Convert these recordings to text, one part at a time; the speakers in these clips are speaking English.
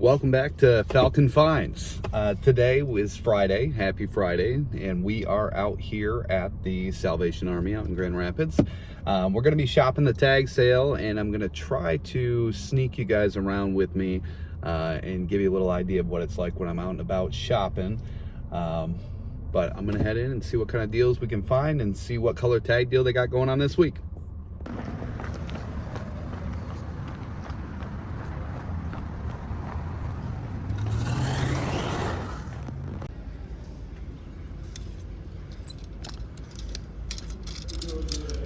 Welcome back to Falcon Finds. Today is Friday, happy Friday, and we are out here at the Salvation Army out in Grand Rapids. We're going to be shopping the tag sale, and I'm going to try to sneak you guys around with me and give you a little idea of what it's like when I'm out and about shopping. But I'm going to head in and see what kind of deals we can find and see what color tag deal they got going on this week.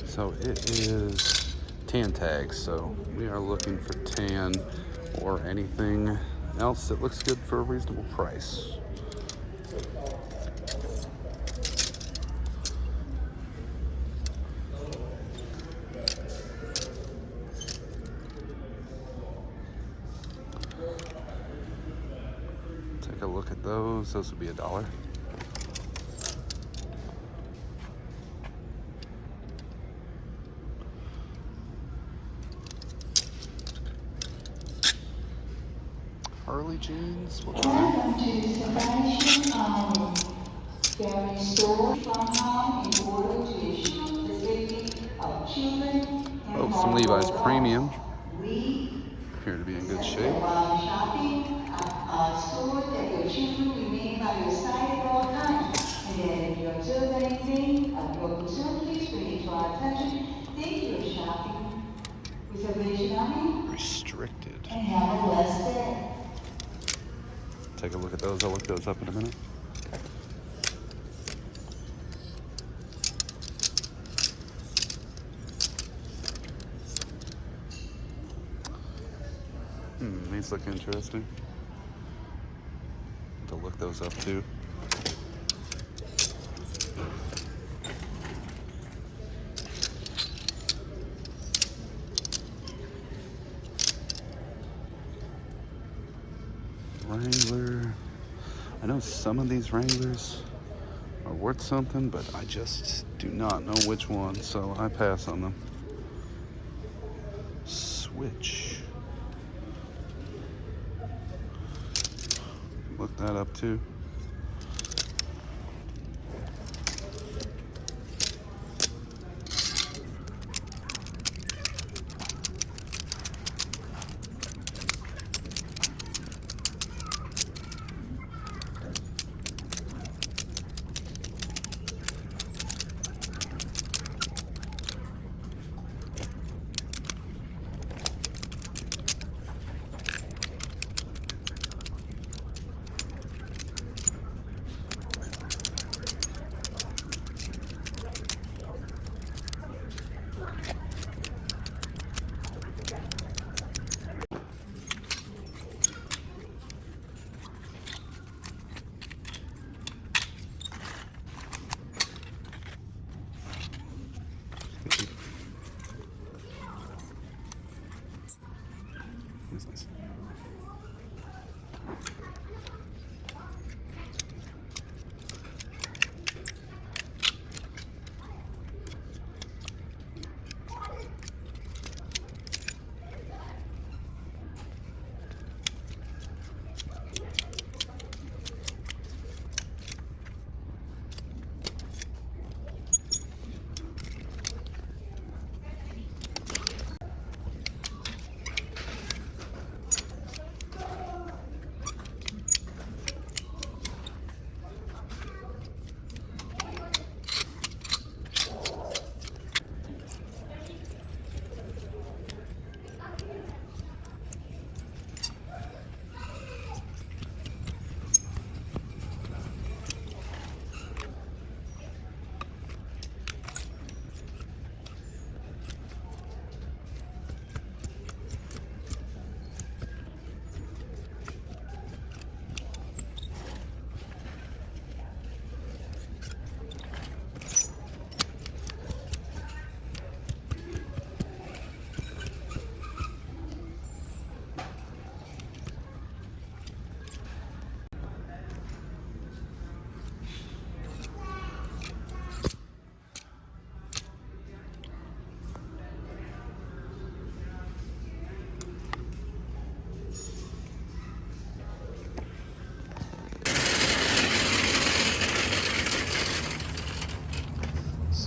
So it is tan tags, so we are looking for tan or anything else that looks good for a reasonable price. Take a look at those. Those would be $1. Harley jeans, we'll try. Welcome to Salvation Army. There is store from home in order to ensure the safety of children and Oh, some Levi's Premium. We Appear to be in good shape. while shopping at a store that your children remain by your side at all times. And then if you observe anything of your concern, please bring it to our attention. Thank you for shopping with Salvation Army Restricted. and have a blessed day. Take a look at those. I'll look those up in a minute. These look interesting. To look those up too. Wrangler. I know some of these Wranglers are worth something, but I just do not know which one, so I pass on them. Switch. Look that up too. That's nice.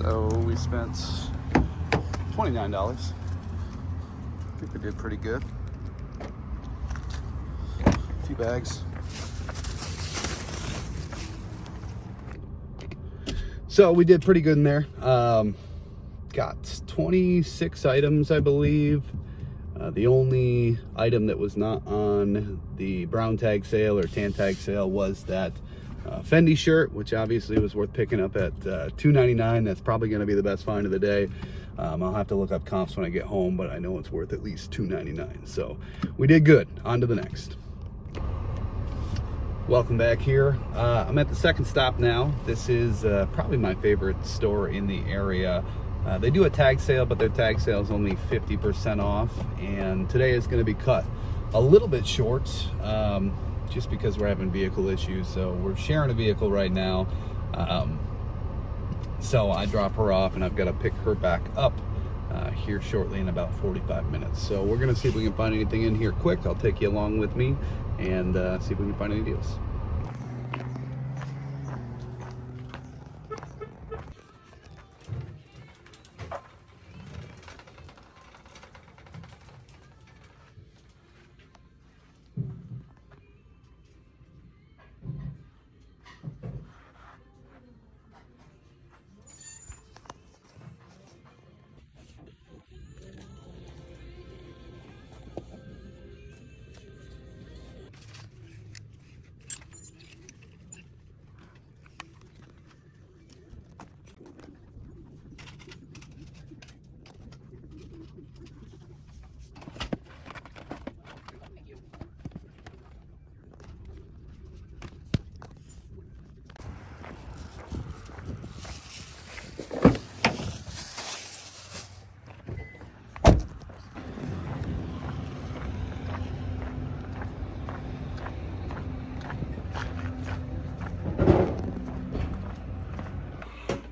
So we spent $29. I think we did pretty good. A few bags. So we did pretty good in there. Got 26 items, I believe. The only item that was not on the brown tag sale or tan tag sale was that Fendi shirt, which obviously was worth picking up at $2.99. That's probably going to be the best find of the day. I'll have to look up comps when I get home, but I know it's worth at least $2.99. So we did good. On to the next. Welcome back here. I'm at the second stop now. This is probably my favorite store in the area. They do a tag sale, but their tag sale is only 50% off. And today is going to be cut a little bit short just because we're having vehicle issues. So we're sharing a vehicle right now. So I drop her off and I've got to pick her back up here shortly in about 45 minutes. So we're going to see if we can find anything in here quick. I'll take you along with me and see if we can find any deals.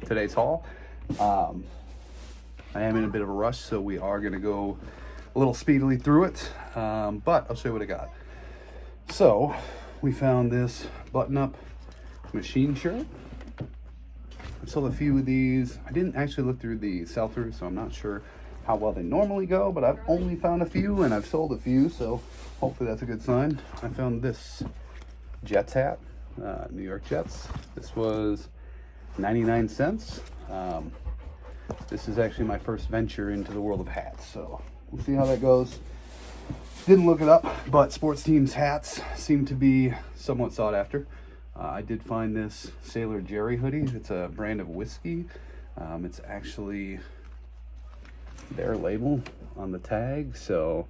Today's haul. I am in a bit of a rush, so we are going to go a little speedily through it, but I'll show you what I got. So we found this button-up machine shirt. I sold a few of these. I didn't actually look through the sell-through, so I'm not sure how well they normally go, but I've only found a few and I've sold a few, so hopefully that's a good sign. I found this Jets hat, New York Jets. This was 99 cents. This is actually my first venture into the world of hats, so we'll see how that goes. Didn't look it up, but sports teams hats seem to be somewhat sought after. I did find this Sailor Jerry hoodie. It's a brand of whiskey. It's actually their label on the tag, so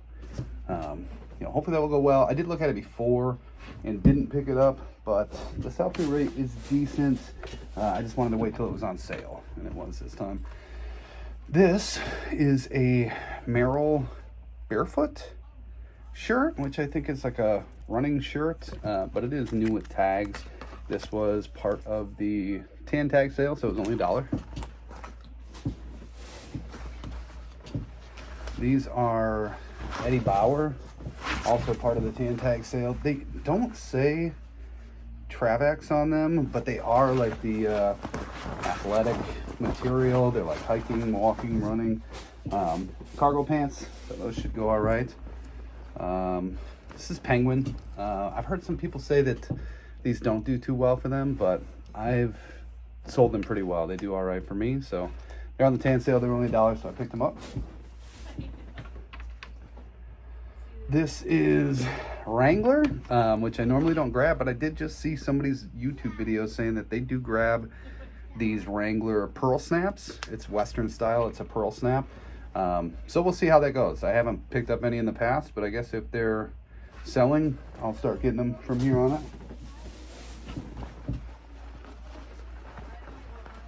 hopefully that will go well. I did look at it before and didn't pick it up, but the sell-through rate is decent. I just wanted to wait till it was on sale, and it was this time. This is a Merrill Barefoot shirt, which I think is like a running shirt, but it is new with tags. This was part of the tan tag sale, so it was only $1. These are Eddie Bauer, also part of the tan tag sale. They don't say Travex on them, but they are like the athletic material. They're like hiking, walking, running, cargo pants, so those should go all right. This is Penguin. I've heard some people say that these don't do too well for them, but I've sold them pretty well. They do all right for me, so they're on the tan sale. They're only $1, so I picked them up. This is Wrangler, which I normally don't grab, but I did just see somebody's YouTube video saying that they do grab these Wrangler pearl snaps. It's Western style. It's a pearl snap. So we'll see how that goes. I haven't picked up any in the past, but I guess if they're selling, I'll start getting them from here on out.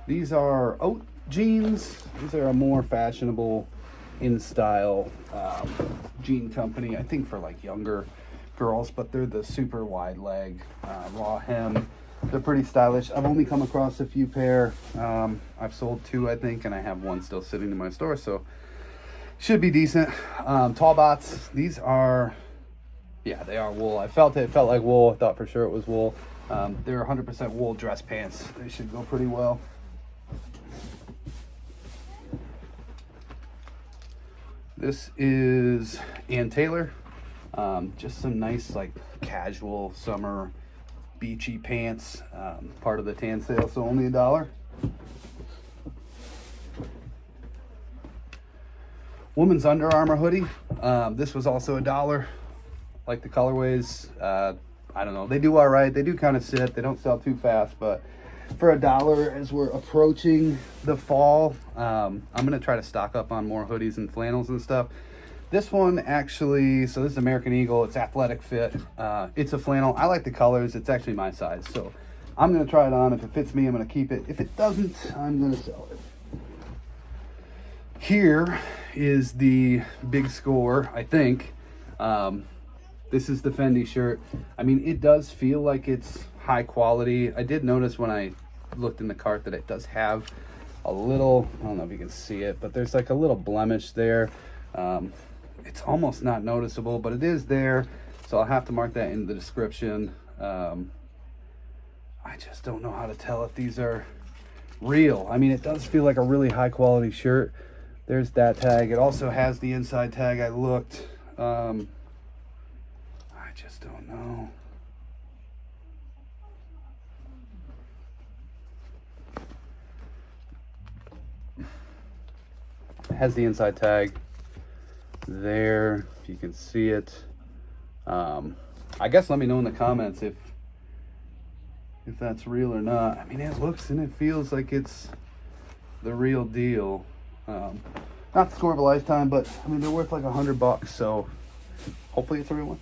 These are Oat jeans. These are a more fashionable in style jean company, I think for like younger girls, but they're the super wide leg raw hem. They're pretty stylish. I've only come across a few pair. I've sold 2, I think, and I have 1 still sitting in my store, so should be decent. Tall bots. These are, yeah, they are wool. It felt like wool. I thought for sure it was wool. They're 100% wool dress pants. They should go pretty well. This is Ann Taylor. Just some nice like casual summer beachy pants. Part of the tan sale, so only $1. Woman's Under Armour hoodie. This was also $1. Like the colorways, I don't know. They do all right. They do kind of sit. They don't sell too fast, but for $1 as we're approaching the fall, I'm gonna try to stock up on more hoodies and flannels and stuff. This one actually, so this is American Eagle. It's athletic fit. It's a flannel. I like the colors. It's actually my size, so I'm gonna try it on. If it fits me, I'm gonna keep it. If it doesn't, I'm gonna sell it. Here is the big score, I think. This is the Fendi shirt. I mean, it does feel like it's high quality. I did notice when I looked in the cart that it does have a little, I don't know if you can see it, but there's like a little blemish there. It's almost not noticeable, but it is there. So I'll have to mark that in the description. I just don't know how to tell if these are real. I mean, it does feel like a really high quality shirt. There's that tag. It also has the inside tag. I looked. I just don't know. It has the inside tag there, if you can see it. I guess let me know in the comments if that's real or not. I mean, it looks and it feels like it's the real deal. Not the score of a lifetime, but I mean, they're worth like $100, so hopefully it's a real one.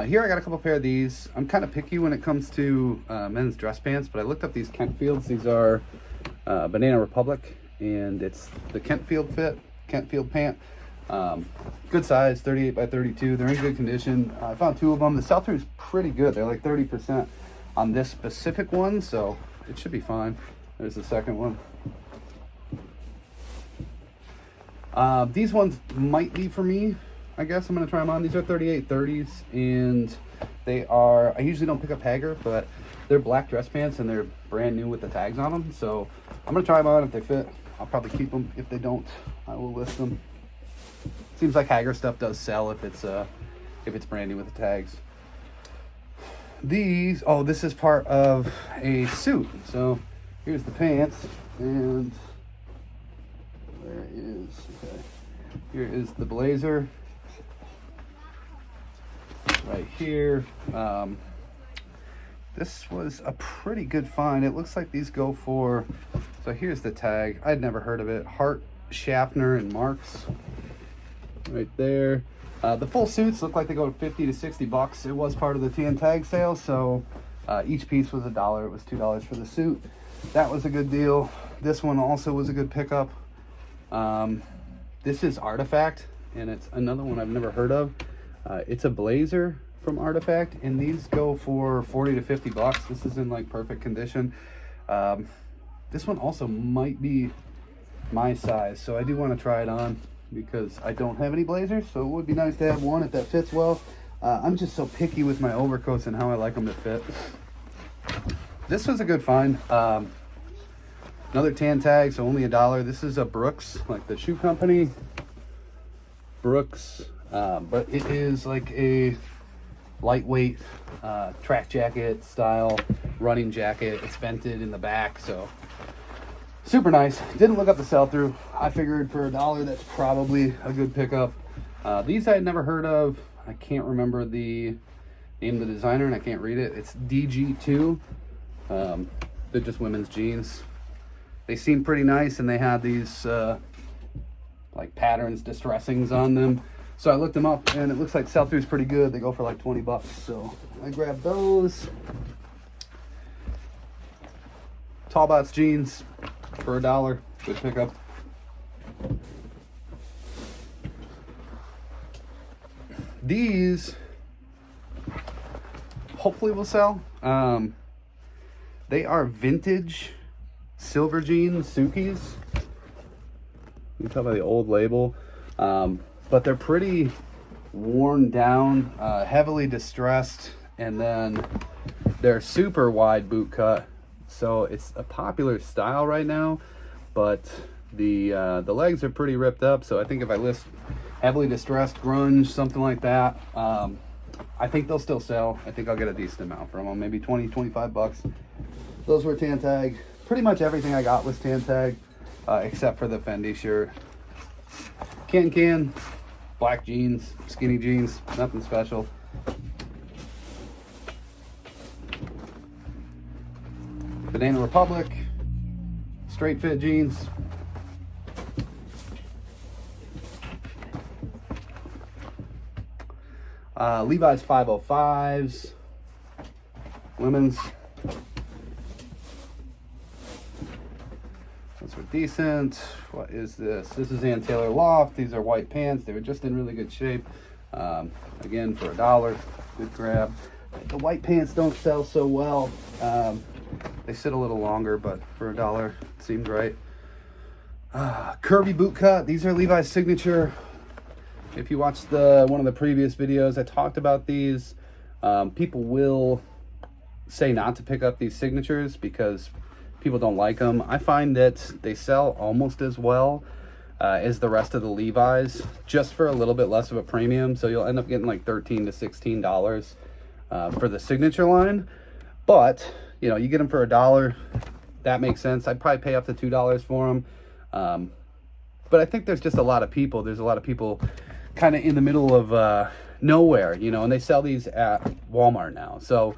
Here I got a couple pair of these. I'm kind of picky when it comes to men's dress pants, but I looked up these Kentfields. These are Banana Republic, and it's the Kentfield fit, Kentfield pant. Good size, 38 by 32. They're in good condition. I found 2 of them. The sell-through is pretty good. They're like 30% on this specific one, so it should be fine. There's the second one. These ones might be for me. I guess I'm gonna try them on. These are 38-30s, and they are, I usually don't pick up Hager, but they're black dress pants and they're brand new with the tags on them. So I'm gonna try them on. If they fit, I'll probably keep them. If they don't, I will list them. Seems like Hager stuff does sell if it's brand new with the tags. These, oh, this is part of a suit. So here's the pants, and there is, okay. Here is the blazer. Right here. This was a pretty good find. It looks like these go for, so here's the tag. I'd never heard of it. Hart, Schaffner, and Marks. Right there. The full suits look like they go 50 to 60 bucks. It was part of the tan tag sale, so each piece was $1. It was $2 for the suit. That was a good deal. This one also was a good pickup. This is Artifact, and it's another one I've never heard of. It's a blazer from Artifact, and these go for 40 to 50 bucks. This is in like perfect condition. This one also might be my size, so I do want to try it on because I don't have any blazers, so it would be nice to have one if that fits well. I'm just so picky with my overcoats and how I like them to fit. This was a good find. Another tan tag, so only $1. This is a Brooks, like the shoe company. Brooks. But it is like a lightweight track jacket style running jacket. It's vented in the back, so super nice. Didn't look up the sell-through. I figured for $1 that's probably a good pickup. These I had never heard of. I can't remember the name of the designer, and I can't read it. It's DG2. They're just women's jeans. They seem pretty nice, and they had these like patterns, distressings on them. So I looked them up, and it looks like sell-through is pretty good. They go for like 20 bucks. So I grabbed those. Tallbots jeans for $1. Good pickup. These hopefully will sell. They are vintage silver jeans, Sukis. You can tell by the old label. But they're pretty worn down, heavily distressed, and then they're super wide boot cut. So it's a popular style right now, but The legs are pretty ripped up, so I think if I list heavily distressed grunge, something like that, I think they'll still sell. I think I'll get a decent amount from them, maybe 20, 25 bucks. Those were tan tag. Pretty much everything I got was tan tag, except for the Fendi shirt. Can, black jeans, skinny jeans, nothing special. Banana Republic, straight fit jeans. Levi's 505s, women's. Those are decent. What is this? This is Ann Taylor Loft. These are white pants. They were just in really good shape. Again, for $1, good grab. The white pants don't sell so well. They sit a little longer, but for $1, it seemed right. Curvy boot cut. These are Levi's signature. If you watched one of the previous videos, I talked about these. People will say not to pick up these signatures because people don't like them. I find that they sell almost as well as the rest of the Levi's, just for a little bit less of a premium. So you'll end up getting like $13 to $16 for the signature line. But you know, you get them for $1. That makes sense. I'd probably pay up to $2 for them. But I think there's just a lot of people. There's a lot of people kind of in the middle of nowhere, you know, and they sell these at Walmart now. So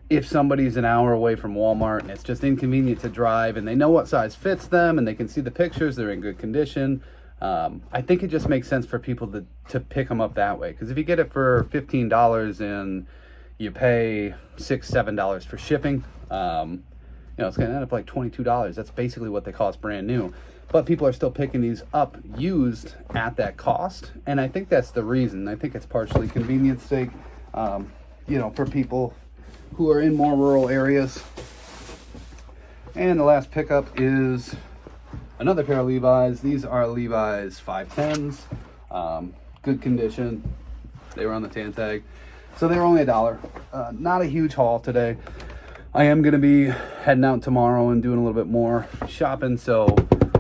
if somebody's an hour away from Walmart and it's just inconvenient to drive and they know what size fits them and they can see the pictures, they're in good condition, I think it just makes sense for people to pick them up that way. Because if you get it for $15 and you pay $6, $7 for shipping, you know, it's going to end up like $22. That's basically what they cost brand new. But people are still picking these up used at that cost. And I think that's the reason. I think it's partially convenience sake, you know, for people who are in more rural areas. And the last pickup is another pair of Levi's. These are Levi's 510s. Good condition. They were on the tan tag. So they were only $1. Not a huge haul today. I am going to be heading out tomorrow and doing a little bit more shopping. So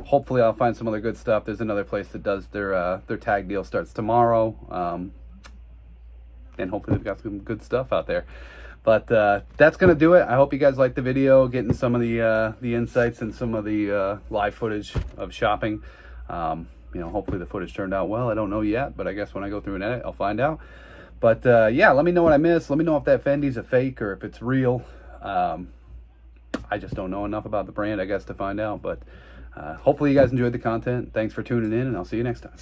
hopefully I'll find some other good stuff. There's another place that does their tag deal starts tomorrow. And hopefully they've got some good stuff out there. But that's going to do it. I hope you guys liked the video, getting some of the insights and some of the live footage of shopping. You know, hopefully the footage turned out well. I don't know yet, but I guess when I go through and edit, I'll find out. But yeah, let me know what I missed. Let me know if that Fendi's a fake or if it's real. I just don't know enough about the brand, I guess, to find out. But hopefully you guys enjoyed the content. Thanks for tuning in, and I'll see you next time.